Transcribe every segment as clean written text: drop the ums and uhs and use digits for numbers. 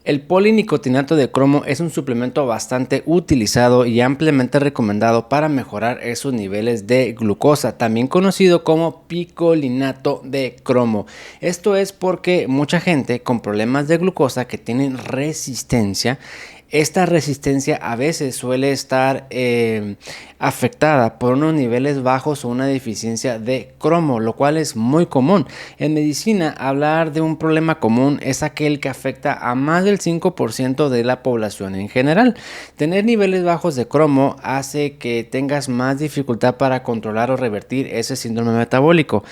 El polinicotinato de cromo es un suplemento bastante utilizado y ampliamente recomendado para mejorar esos niveles de glucosa, también conocido como picolinato de cromo. Esto es porque mucha gente con problemas de glucosa que tienen resistencia, esta resistencia a veces suele estar afectada por unos niveles bajos o una deficiencia de cromo, lo cual es muy común. En medicina, hablar de un problema común es aquel que afecta a más del 5% de la población en general. Tener niveles bajos de cromo hace que tengas más dificultad para controlar o revertir ese síndrome metabólico,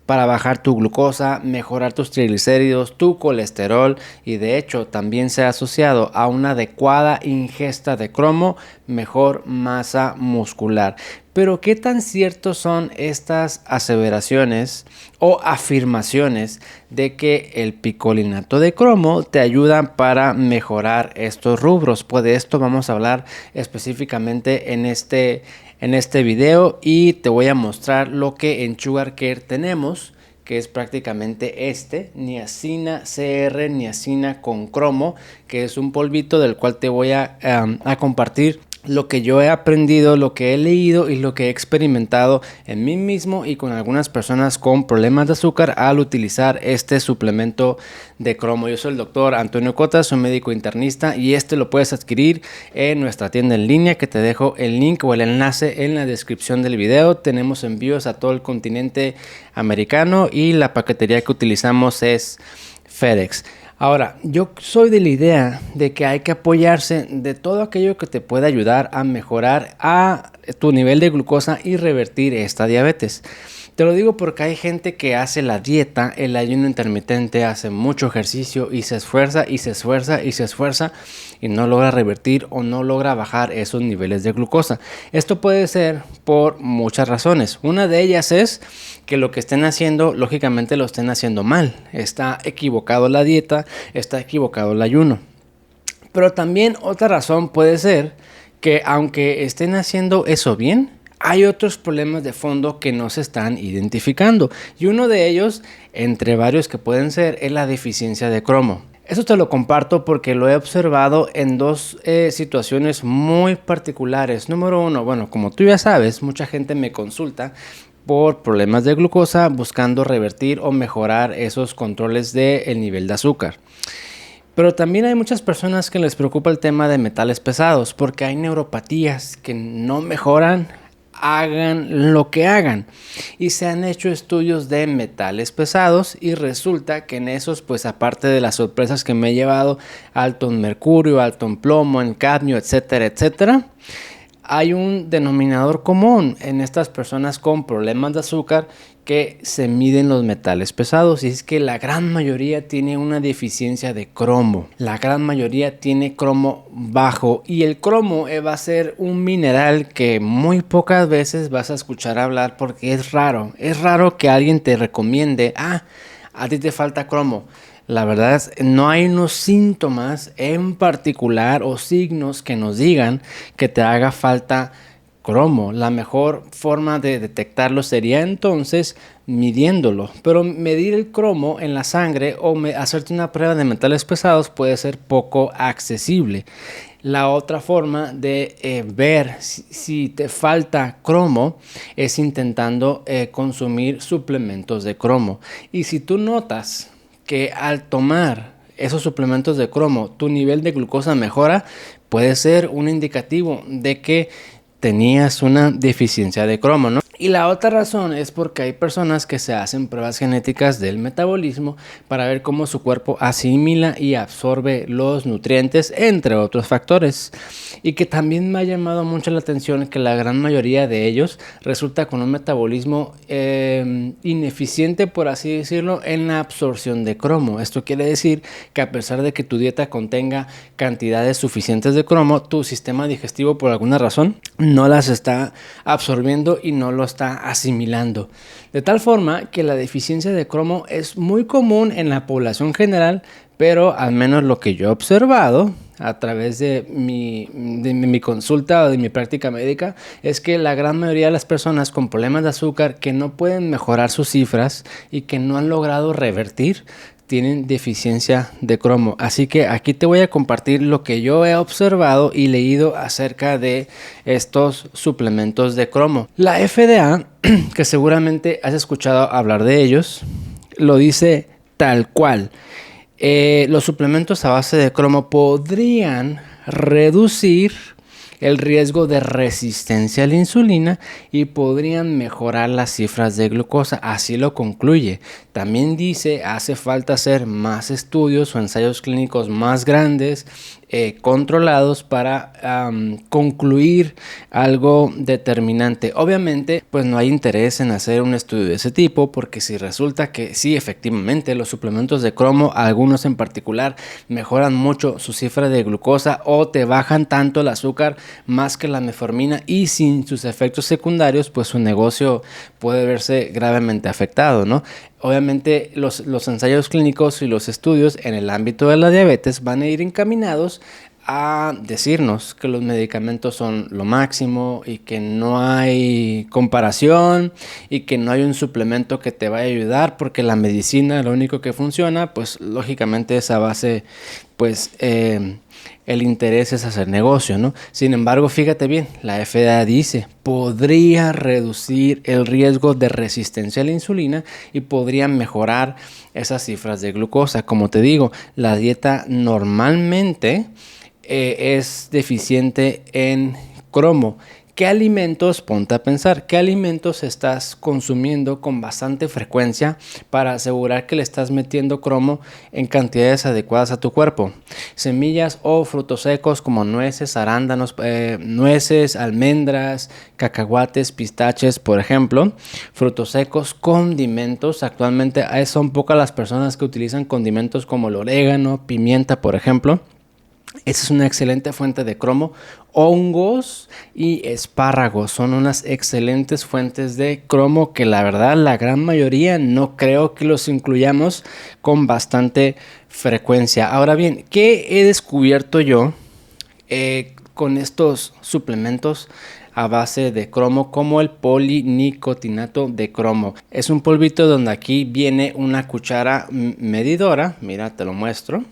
para bajar tu glucosa, mejorar tus triglicéridos, tu colesterol, y de hecho también se ha asociado a una adecuada ingesta de cromo, mejor masa muscular. Pero ¿qué tan ciertos son estas aseveraciones o afirmaciones de que el picolinato de cromo te ayuda para mejorar estos rubros? Pues de esto vamos a hablar específicamente en este video, y te voy a mostrar lo que en Sugar Care tenemos, que es prácticamente niacina CR, niacina con cromo, que es un polvito del cual te voy a compartir lo que yo he aprendido, lo que he leído y lo que he experimentado en mí mismo y con algunas personas con problemas de azúcar al utilizar este suplemento de cromo. Yo soy el doctor Antonio Cota, soy médico internista, y lo puedes adquirir en nuestra tienda en línea, que te dejo el link o el enlace en la descripción del video. Tenemos envíos a todo el continente americano y la paquetería que utilizamos es FedEx. Ahora, yo soy de la idea de que hay que apoyarse de todo aquello que te pueda ayudar a mejorar a tu nivel de glucosa y revertir esta diabetes. Te lo digo porque hay gente que hace la dieta, el ayuno intermitente, hace mucho ejercicio y se esfuerza y se esfuerza y se esfuerza y no logra revertir o no logra bajar esos niveles de glucosa. Esto puede ser por muchas razones. Una de ellas es que lo que estén haciendo, lógicamente lo estén haciendo mal. Está equivocado la dieta, está equivocado el ayuno. Pero también otra razón puede ser que aunque estén haciendo eso bien, hay otros problemas de fondo que no se están identificando, y uno de ellos, entre varios que pueden ser, es la deficiencia de cromo. Eso te lo comparto porque lo he observado en dos situaciones muy particulares. Número uno, bueno, como tú ya sabes, mucha gente me consulta por problemas de glucosa buscando revertir o mejorar esos controles del nivel de azúcar. Pero también hay muchas personas que les preocupa el tema de metales pesados, porque hay neuropatías que no mejoran, hagan lo que hagan, y se han hecho estudios de metales pesados y resulta que en esos, pues aparte de las sorpresas que me he llevado, alto en mercurio, alto en plomo, en cadmio, etcétera, etcétera, hay un denominador común en estas personas con problemas de azúcar que se miden los metales pesados, y es que la gran mayoría tiene una deficiencia de cromo. La gran mayoría tiene cromo bajo, y el cromo va a ser un mineral que muy pocas veces vas a escuchar hablar porque es raro. Es raro que alguien te recomiende, a ti te falta cromo. La verdad es, no hay unos síntomas en particular o signos que nos digan que te haga falta cromo. La mejor forma de detectarlo sería entonces midiéndolo, pero medir el cromo en la sangre o hacerte una prueba de metales pesados puede ser poco accesible. La otra forma de ver si te falta cromo es intentando consumir suplementos de cromo, y si tú notas que al tomar esos suplementos de cromo tu nivel de glucosa mejora, puede ser un indicativo de que tenías una deficiencia de cromo, ¿no? Y la otra razón es porque hay personas que se hacen pruebas genéticas del metabolismo para ver cómo su cuerpo asimila y absorbe los nutrientes, entre otros factores. Y que también me ha llamado mucho la atención que la gran mayoría de ellos resulta con un metabolismo ineficiente, por así decirlo, en la absorción de cromo. Esto quiere decir que a pesar de que tu dieta contenga cantidades suficientes de cromo, tu sistema digestivo por alguna razón no las está absorbiendo y no lo está asimilando. De tal forma que la deficiencia de cromo es muy común en la población general, pero al menos lo que yo he observado a través de mi consulta o de mi práctica médica es que la gran mayoría de las personas con problemas de azúcar que no pueden mejorar sus cifras y que no han logrado revertir tienen deficiencia de cromo. Así que aquí te voy a compartir lo que yo he observado y leído acerca de estos suplementos de cromo. La FDA, que seguramente has escuchado hablar de ellos, lo dice tal cual. Los suplementos a base de cromo podrían reducir el riesgo de resistencia a la insulina y podrían mejorar las cifras de glucosa. Así lo concluye. También dice, hace falta hacer más estudios o ensayos clínicos más grandes, controlados para concluir algo determinante. Obviamente, pues no hay interés en hacer un estudio de ese tipo, porque si resulta que sí, efectivamente, los suplementos de cromo, algunos en particular, mejoran mucho su cifra de glucosa o te bajan tanto el azúcar más que la metformina, y sin sus efectos secundarios, pues su negocio puede verse gravemente afectado, ¿no? Obviamente los ensayos clínicos y los estudios en el ámbito de la diabetes van a ir encaminados a decirnos que los medicamentos son lo máximo y que no hay comparación y que no hay un suplemento que te vaya a ayudar, porque la medicina lo único que funciona, pues lógicamente es a base, pues el interés es hacer negocio, ¿no? Sin embargo, fíjate bien, la FDA dice, podría reducir el riesgo de resistencia a la insulina y podría mejorar esas cifras de glucosa. Como te digo, la dieta normalmente es deficiente en cromo. ¿Qué alimentos, ponte a pensar, qué alimentos estás consumiendo con bastante frecuencia para asegurar que le estás metiendo cromo en cantidades adecuadas a tu cuerpo? Semillas o frutos secos como nueces, arándanos, nueces, almendras, cacahuates, pistaches, por ejemplo. Frutos secos, condimentos. Actualmente son pocas las personas que utilizan condimentos como el orégano, pimienta, por ejemplo. Esa es una excelente fuente de cromo. Hongos y espárragos son unas excelentes fuentes de cromo que la verdad la gran mayoría no creo que los incluyamos con bastante frecuencia. Ahora bien, ¿qué he descubierto yo con estos suplementos a base de cromo, como el polinicotinato de cromo? Es un polvito donde aquí viene una cuchara medidora. Mira, te lo muestro.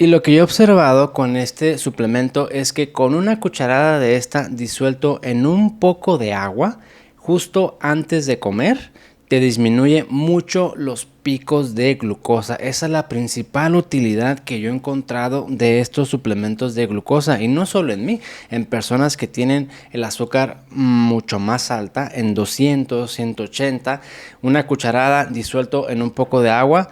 Y lo que yo he observado con este suplemento es que con una cucharada de esta disuelto en un poco de agua justo antes de comer, te disminuye mucho los picos de glucosa. Esa es la principal utilidad que yo he encontrado de estos suplementos de glucosa, y no solo en mí, en personas que tienen el azúcar mucho más alta, en 200, 180, una cucharada disuelto en un poco de agua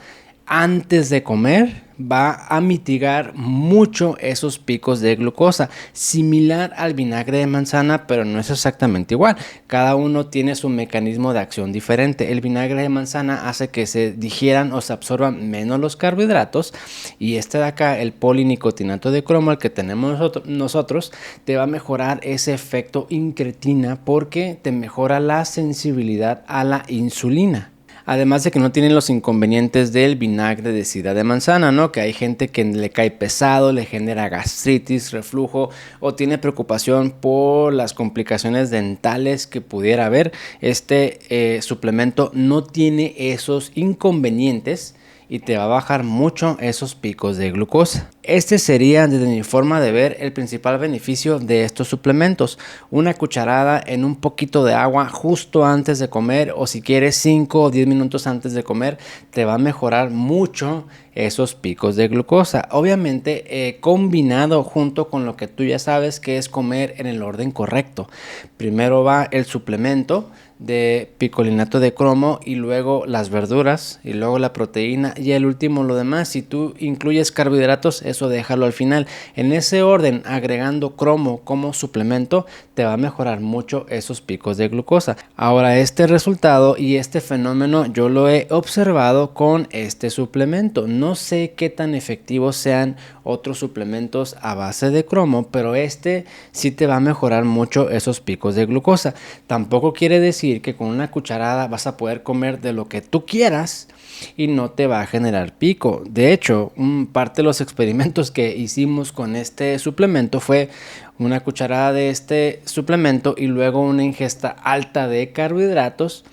antes de comer va a mitigar mucho esos picos de glucosa, similar al vinagre de manzana, pero no es exactamente igual. Cada uno tiene su mecanismo de acción diferente. El vinagre de manzana hace que se digieran o se absorban menos los carbohidratos, y este de acá, el polinicotinato de cromo, el que tenemos nosotros, te va a mejorar ese efecto incretina porque te mejora la sensibilidad a la insulina. Además de que no tienen los inconvenientes del vinagre de sidra de manzana, ¿no? Que hay gente que le cae pesado, le genera gastritis, reflujo o tiene preocupación por las complicaciones dentales que pudiera haber. Este suplemento no tiene esos inconvenientes y te va a bajar mucho esos picos de glucosa. Este sería, desde mi forma de ver, el principal beneficio de estos suplementos. Una cucharada en un poquito de agua justo antes de comer, o si quieres 5 o 10 minutos antes de comer, te va a mejorar mucho esos picos de glucosa. Obviamente combinado junto con lo que tú ya sabes, que es comer en el orden correcto. Primero va el suplemento de picolinato de cromo, y luego las verduras, y luego la proteína, y el último lo demás. Si tú incluyes carbohidratos, eso déjalo al final. En ese orden, agregando cromo como suplemento, te va a mejorar mucho esos picos de glucosa. Ahora, este resultado y este fenómeno yo lo he observado con este suplemento. No sé qué tan efectivos sean otros suplementos a base de cromo, pero este sí te va a mejorar mucho esos picos de glucosa. Tampoco quiere decir que con una cucharada vas a poder comer de lo que tú quieras y no te va a generar pico. De hecho, parte de los experimentos que hicimos con este suplemento fue una cucharada de este suplemento y luego una ingesta alta de carbohidratos,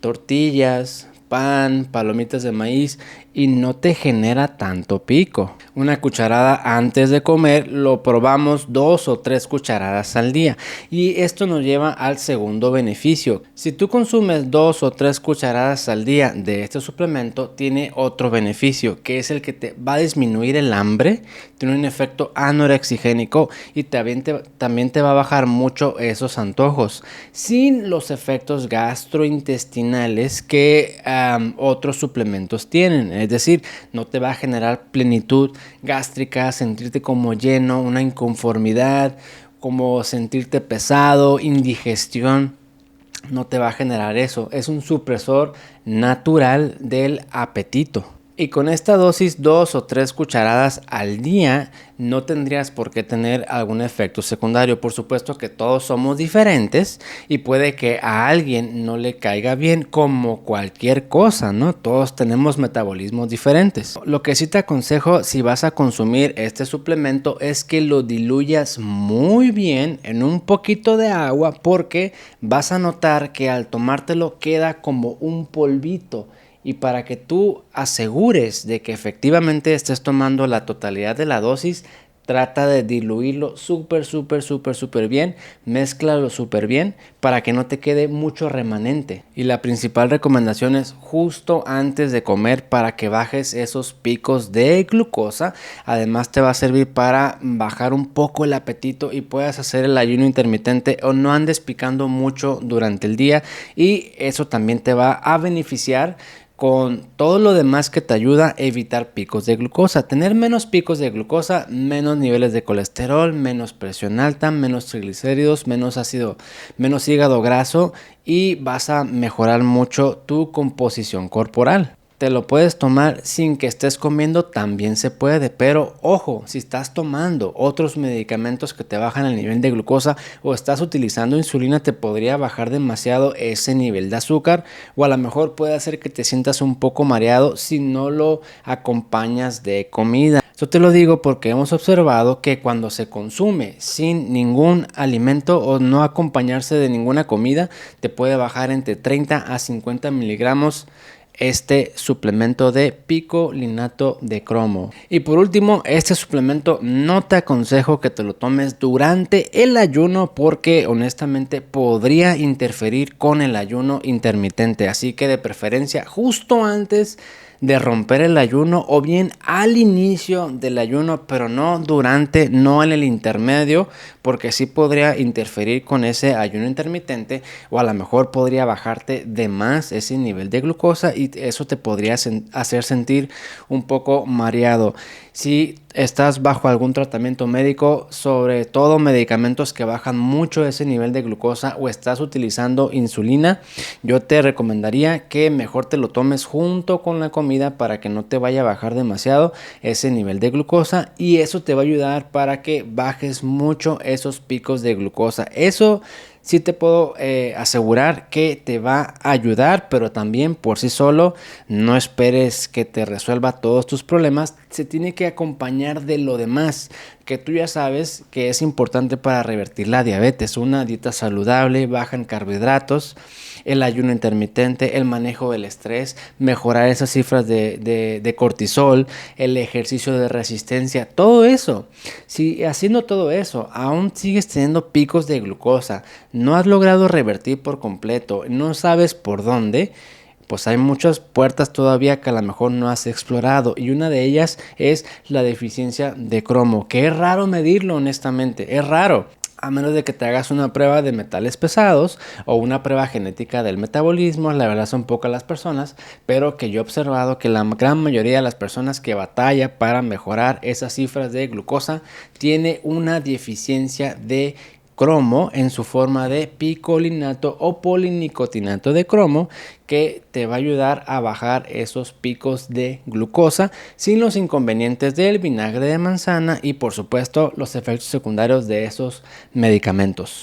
tortillas, pan, palomitas de maíz, y no te genera tanto pico. Una cucharada antes de comer, lo probamos 2 o 3 cucharadas al día y esto nos lleva al segundo beneficio. Si tú consumes 2 o 3 cucharadas al día de este suplemento, tiene otro beneficio, que es el que te va a disminuir el hambre, tiene un efecto anorexigénico y también te va a bajar mucho esos antojos, sin los efectos gastrointestinales que otros suplementos tienen. Es decir, no te va a generar plenitud gástrica, sentirte como lleno, una inconformidad, como sentirte pesado, indigestión. No te va a generar eso. Es un supresor natural del apetito. Y con esta dosis 2 o 3 cucharadas al día no tendrías por qué tener algún efecto secundario. Por supuesto que todos somos diferentes y puede que a alguien no le caiga bien, como cualquier cosa, ¿no? Todos tenemos metabolismos diferentes. Lo que sí te aconsejo si vas a consumir este suplemento es que lo diluyas muy bien en un poquito de agua, porque vas a notar que al tomártelo queda como un polvito. Y para que tú asegures de que efectivamente estés tomando la totalidad de la dosis, trata de diluirlo súper bien, mézclalo súper bien para que no te quede mucho remanente. Y la principal recomendación es justo antes de comer para que bajes esos picos de glucosa. Además te va a servir para bajar un poco el apetito y puedas hacer el ayuno intermitente o no andes picando mucho durante el día, y eso también te va a beneficiar con todo lo demás que te ayuda a evitar picos de glucosa. Tener menos picos de glucosa, menos niveles de colesterol, menos presión alta, menos triglicéridos, menos ácido, menos hígado graso, y vas a mejorar mucho tu composición corporal. Te lo puedes tomar sin que estés comiendo, también se puede, pero ojo, si estás tomando otros medicamentos que te bajan el nivel de glucosa o estás utilizando insulina, te podría bajar demasiado ese nivel de azúcar, o a lo mejor puede hacer que te sientas un poco mareado si no lo acompañas de comida. Yo te lo digo porque hemos observado que cuando se consume sin ningún alimento o no acompañarse de ninguna comida, te puede bajar entre 30 a 50 miligramos este suplemento de picolinato de cromo. Y por último, este suplemento no te aconsejo que te lo tomes durante el ayuno, porque honestamente podría interferir con el ayuno intermitente, así que de preferencia justo antes de romper el ayuno o bien al inicio del ayuno, pero no durante, no en el intermedio, porque sí podría interferir con ese ayuno intermitente, o a lo mejor podría bajarte de más ese nivel de glucosa y eso te podría hacer sentir un poco mareado. Si estás bajo algún tratamiento médico, sobre todo medicamentos que bajan mucho ese nivel de glucosa, o estás utilizando insulina, yo te recomendaría que mejor te lo tomes junto con la comida para que no te vaya a bajar demasiado ese nivel de glucosa, y eso te va a ayudar para que bajes mucho esos picos de glucosa. Eso sí te puedo asegurar que te va a ayudar, pero también por sí solo no esperes que te resuelva todos tus problemas. Se tiene que acompañar de lo demás que tú ya sabes que es importante para revertir la diabetes: una dieta saludable, baja en carbohidratos, el ayuno intermitente, el manejo del estrés, mejorar esas cifras de cortisol, el ejercicio de resistencia, todo eso. Si haciendo todo eso aún sigues teniendo picos de glucosa, no has logrado revertir por completo, no sabes por dónde, pues hay muchas puertas todavía que a lo mejor no has explorado, y una de ellas es la deficiencia de cromo, que es raro medirlo, honestamente, es raro. A menos de que te hagas una prueba de metales pesados o una prueba genética del metabolismo, la verdad son pocas las personas, pero que yo he observado que la gran mayoría de las personas que batalla para mejorar esas cifras de glucosa tiene una deficiencia de cromo en su forma de picolinato o polinicotinato de cromo, que te va a ayudar a bajar esos picos de glucosa sin los inconvenientes del vinagre de manzana y por supuesto los efectos secundarios de esos medicamentos.